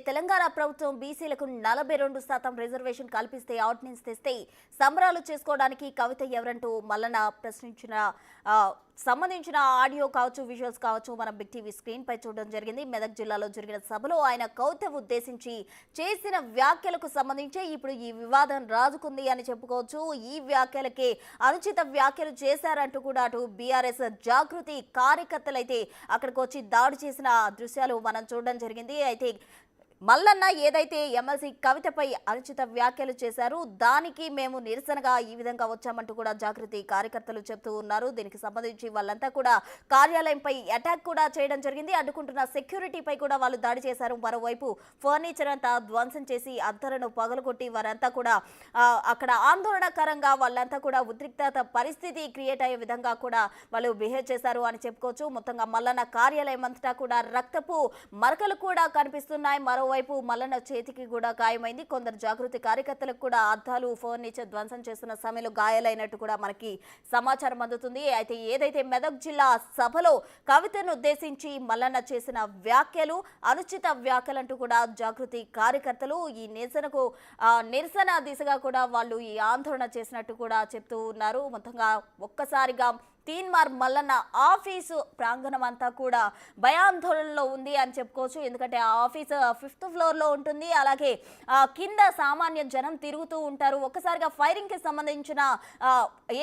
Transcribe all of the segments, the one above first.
తెలంగాణ ప్రభుత్వం బీసీలకు 42% రిజర్వేషన్ కల్పిస్తే ఆర్డినెన్స్ తెస్తే సంబరాలు చేసుకోవడానికి కవిత ఎవరంటూ మల్లన ప్రశ్నించిన సంబంధించిన ఆడియో కావచ్చు, విజువల్స్ కావచ్చు మనం బిగ్ టీవీ స్క్రీన్ పై చూడడం జరిగింది. మెదక్ జిల్లాలో జరిగిన సభలో ఆయన కవిత ఉద్దేశించి చేసిన వ్యాఖ్యలకు సంబంధించి ఇప్పుడు ఈ వివాదం రాజుకుంది అని చెప్పుకోవచ్చు. ఈ వ్యాఖ్యలకే అనుచిత వ్యాఖ్యలు చేశారంటూ కూడా అటు బీఆర్ఎస్ జాగృతి కార్యకర్తలైతే అక్కడికి వచ్చి దాడి చేసిన దృశ్యాలు మనం చూడడం జరిగింది. అయితే మల్లన్న ఏదైతే ఎమ్మెల్సీ కవితపై అనుచిత వ్యాఖ్యలు చేశారు దానికి మేము నిరసనగా ఈ విధంగా వచ్చామంటూ కూడా జాగృతి కార్యకర్తలు చెప్తూ ఉన్నారు. దీనికి సంబంధించి వాళ్ళంతా కూడా కార్యాలయంపై అటాక్ కూడా చేయడం జరిగింది. అడ్డుకుంటున్న సెక్యూరిటీపై కూడా వాళ్ళు దాడి చేశారు. మరోవైపు ఫర్నిచర్ అంతా ధ్వంసం చేసి అద్దలను పగలగొట్టి వారంతా కూడా అక్కడ ఆందోళనకరంగా వాళ్ళంతా కూడా ఉద్రిక్తత పరిస్థితి క్రియేట్ అయ్యే విధంగా కూడా వాళ్ళు బిహేవ్ చేశారు అని చెప్పుకోవచ్చు. మొత్తంగా మల్లన్న కార్యాలయం అంతటా కూడా రక్తపు మరకలు కూడా కనిపిస్తున్నాయి. వైపు మల్లన్న చేతికి కూడా గాయమైంది. కొందరు జాగృతి కార్యకర్తలకు కూడా అద్దాలు, ఫర్నిచర్ ధ్వంసం చేస్తున్న సమయంలో గాయాలైనట్టు కూడా మనకి సమాచారం అందుతుంది. అయితే ఏదైతే మెదక్ జిల్లా సభలో కవితను ఉద్దేశించి మల్లన్న చేసిన వ్యాఖ్యలు అనుచిత వ్యాఖ్యలంటూ కూడా జాగృతి కార్యకర్తలు ఈ నిరసన దిశగా కూడా వాళ్ళు ఈ ఆందోళన చేసినట్టు కూడా చెప్తూ ఉన్నారు. మొత్తంగా ఒక్కసారిగా తీన్మార్ మల్లన్న ఆఫీసు ప్రాంగణం అంతా కూడా భయాందోళనలో ఉంది అని చెప్పుకోవచ్చు. ఎందుకంటే ఆ ఆఫీసు 5th ఫ్లోర్లో ఉంటుంది. అలాగే కింద సామాన్య జనం తిరుగుతూ ఉంటారు. ఒక్కసారిగా ఫైరింగ్కి సంబంధించిన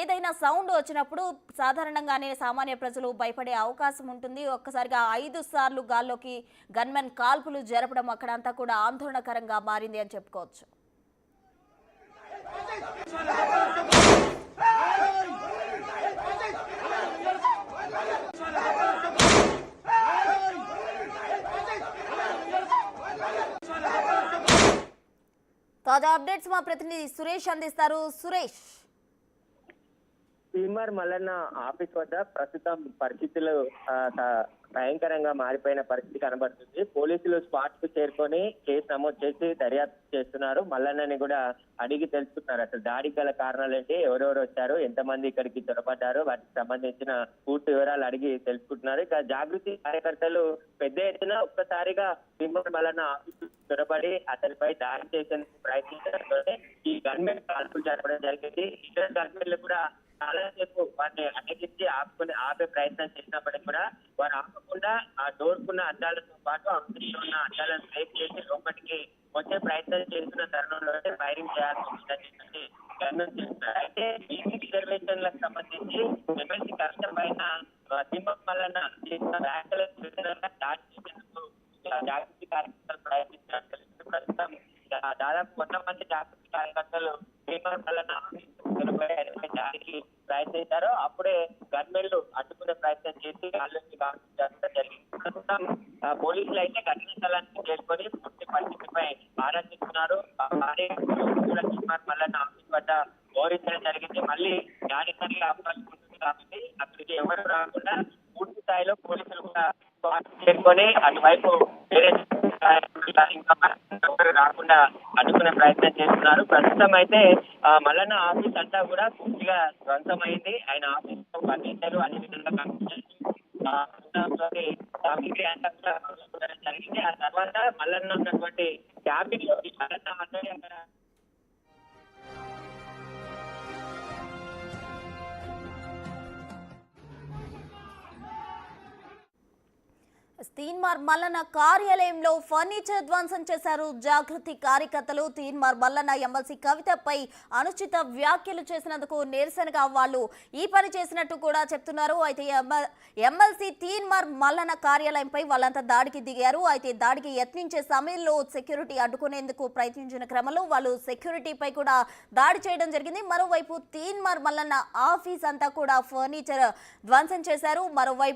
ఏదైనా సౌండ్ వచ్చినప్పుడు సాధారణంగానే సామాన్య ప్రజలు భయపడే అవకాశం ఉంటుంది. ఒక్కసారిగా 5 సార్లు గాల్లోకి గన్మెన్ కాల్పులు జరపడం అక్కడంతా కూడా ఆందోళనకరంగా మారింది అని చెప్పుకోవచ్చు. తాజా అప్డేట్స్ మా ప్రతినిధి సురేష్ అందిస్తారు. సురేష్, తీన్మార్ మల్లన్న ఆఫీస్ వద్ద ప్రస్తుతం పరిస్థితులు భయంకరంగా మారిపోయిన పరిస్థితి కనబడుతుంది. పోలీసులు స్పాట్ కు చేరుకొని కేసు నమోదు చేసి దర్యాప్తు చేస్తున్నారు. మల్లన్నని కూడా అడిగి తెలుసుకున్నారు. అసలు దాడికి గల కారణాలు ఏంటి, ఎవరెవరు వచ్చారు, ఎంతమంది ఇక్కడికి చొరబడ్డారు, వాటికి సంబంధించిన పూర్తి వివరాలు అడిగి తెలుసుకుంటున్నారు. ఇక జాగృతి కార్యకర్తలు పెద్ద ఎత్తున ఒక్కసారిగా తీన్మార్ మల్లన్న ఆఫీసు చొరబడి అతనిపై దాడి చేసేందుకు ప్రయత్నించడంతో ఈ గన్మెన్ కాల్పులు జరపడం జరిగింది. ఇతర గన్మెన్లు కూడా చాలా సేపు వారిని అడ్డగించి ఆపే ప్రయత్నం చేసినప్పటికీ కూడా వారు ఆపకుండా ఆ డోర్ కున్న అద్దాలతో పాటు అవతలిలో ఉన్న అద్దాలను బ్రేక్ చేసి లోపలికి వచ్చే ప్రయత్నం చేస్తున్న తరుణంలోనే ఫైరింగ్ చేయాల్సి వచ్చిందని గవర్నమెంట్ చేస్తున్నారు. అయితే బీసీ రిజర్వేషన్లకు సంబంధించి ఎమ్మెల్సీ కవిత పైన తీన్మార్ మల్లన్న చేసిన వ్యాఖ్యలను దాడి చేసేందుకు జాగృతి కార్యకర్తలు ప్రయత్నించినట్టు ప్రస్తుతం దాదాపు 100 మంది జాగృతి కార్యకర్తలు తీన్మార్ మల్లన్న దాడికి ప్రయత్నించారు. అప్పుడే గన్మెన్లు అడ్డుకునే ప్రయత్నం చేసి గాల్లోకి కాల్చడం జరిగింది. ప్రస్తుతం పోలీసులు అయితే ఘటనా స్థలానికి చేరుకొని పూర్తి పరిస్థితిపై ఆరా తీస్తున్నారు. తీన్మార్ మల్లన్న ఆఫీస్ వద్ద గౌరవించడం జరిగింది. మళ్ళీ దాడికి అవకాశం ఉంటుంది కాబట్టి అక్కడికి ఎవరు రాకుండా పూర్తి స్థాయిలో పోలీసులు కూడా చేరుకొని అటువైపు ఎవరు రాకుండా అడ్డుకునే ప్రయత్నం చేస్తున్నారు. ప్రస్తుతం అయితే మల్లన్న ఆఫీస్ అంతా కూడా పూర్తిగా ధ్వంసమైంది. ఆయన ఆఫీస్ లో ఫర్నిచర్ అన్ని విధంగా జరిగింది. ఆ తర్వాత మల్లన్న ఉన్నటువంటి క్యాబిన్ లో మల్లన్న తీన్మార్ మల్లన్న కార్యాలయంలో ఫర్నిచర్ ధ్వంసం చేశారు జాగృతి కార్యకర్తలు. తీన్మార్ మల్లన్న ఎమ్మెల్సీ కవితపై అనుచిత వ్యాఖ్యలు చేసినందుకు నిరసనగా వాళ్ళు ఈ పని చేసినట్టు కూడా చెప్తున్నారు. అయితే ఎమ్మెల్సీ తీన్మార్ మల్లన్న కార్యాలయంపై వాళ్ళంతా దాడికి దిగారు. అయితే దాడికి యత్నించే సమయంలో సెక్యూరిటీ అడ్డుకునేందుకు ప్రయత్నించిన క్రమంలో వాళ్ళు సెక్యూరిటీపై కూడా దాడి చేయడం జరిగింది. మరోవైపు తీన్మార్ మల్లన్న ఆఫీస్ అంతా కూడా ఫర్నిచర్ ధ్వంసం చేశారు. మరోవైపు